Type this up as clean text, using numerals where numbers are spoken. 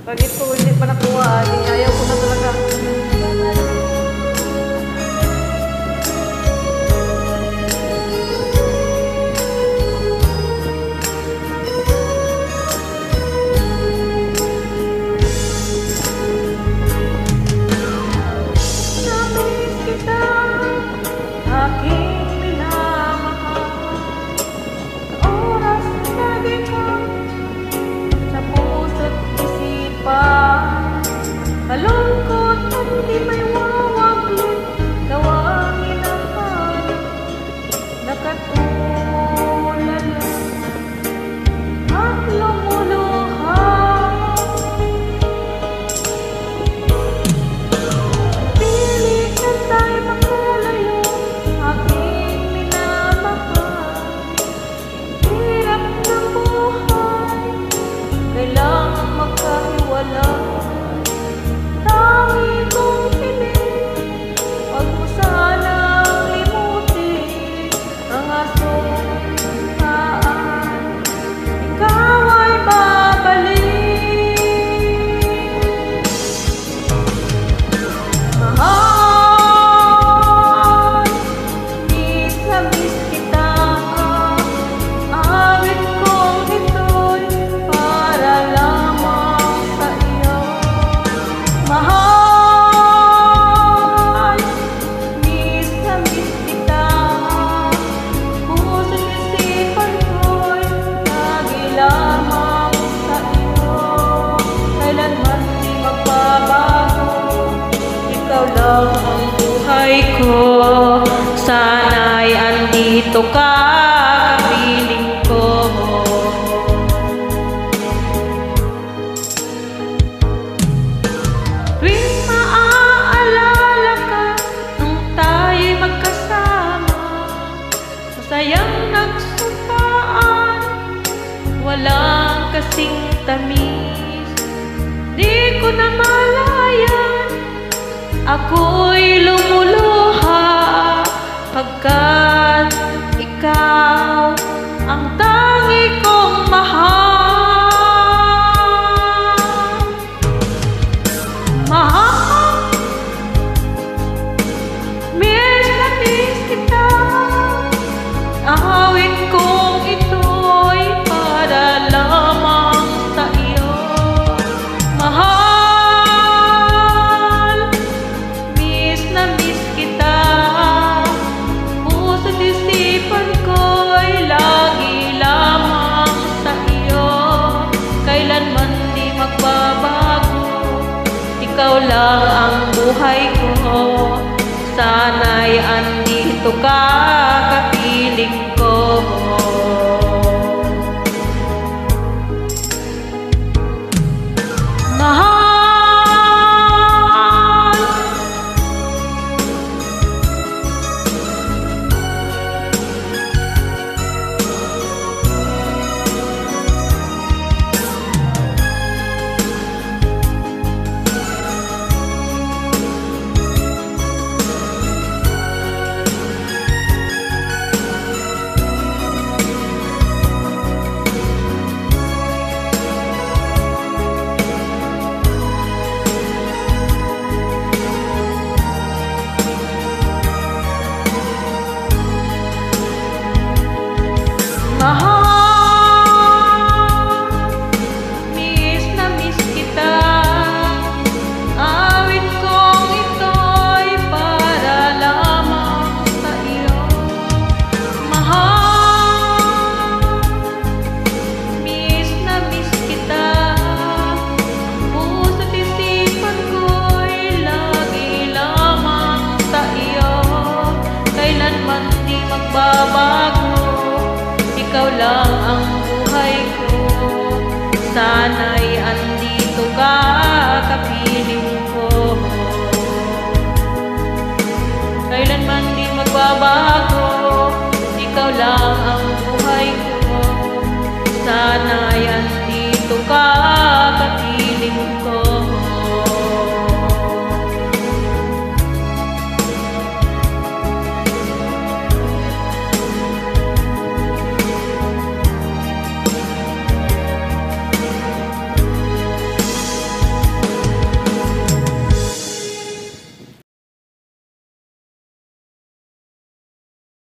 Pag ito hindi pa nakuha, ayaw ko na talaga. Namiss kita, aking minamahal. Oras na di ka sa puso't isipan. Malungkot at di may wawaglit, gawang inahanap. Nakatulala at lumuluha. Pili ka tayo makalayo, aking minamahal. Hirap ng buhay, kailangan magkahiwalay. Tangi kong piling, huwag mo sanang limutin ang asuktaan. Ikaw ay babalik. Mahal, miss na miss kita. Awit kong ito'y para lamang sa iyo. Mahal, miss na miss kita. Puso't isipan ko'y lagi lamang sa iyo. Kailanman di magbabago, ikaw lang ang buhay ko. Sana'y andito ka, kapiling ko. Tuwing maaalala ka, nung tayo'y magkasama, masayang nagsumpaan, walang kasing tamis. Di ko na malayan, ako'y lumuluha, pagkat ikaw ang tangi kong mahal. Mahal, miss na miss kita. Awit kong ito'y para lamang sa iyo. Mahal, miss na miss kita. Puso't isipan ko'y lagi lamang sa iyo. Kailanman di magbabago, ikaw lang ang buhay ko. Sana'y andito ka, kapiling ko. Mahal, miss na miss kita. Awit kong ito'y para lamang sa iyo. Mahal, miss na miss kita. Puso't isipan ko'y lagi lamang sa iyo. Kailanman di magbabago, ikaw lang ang buhay ko. Sana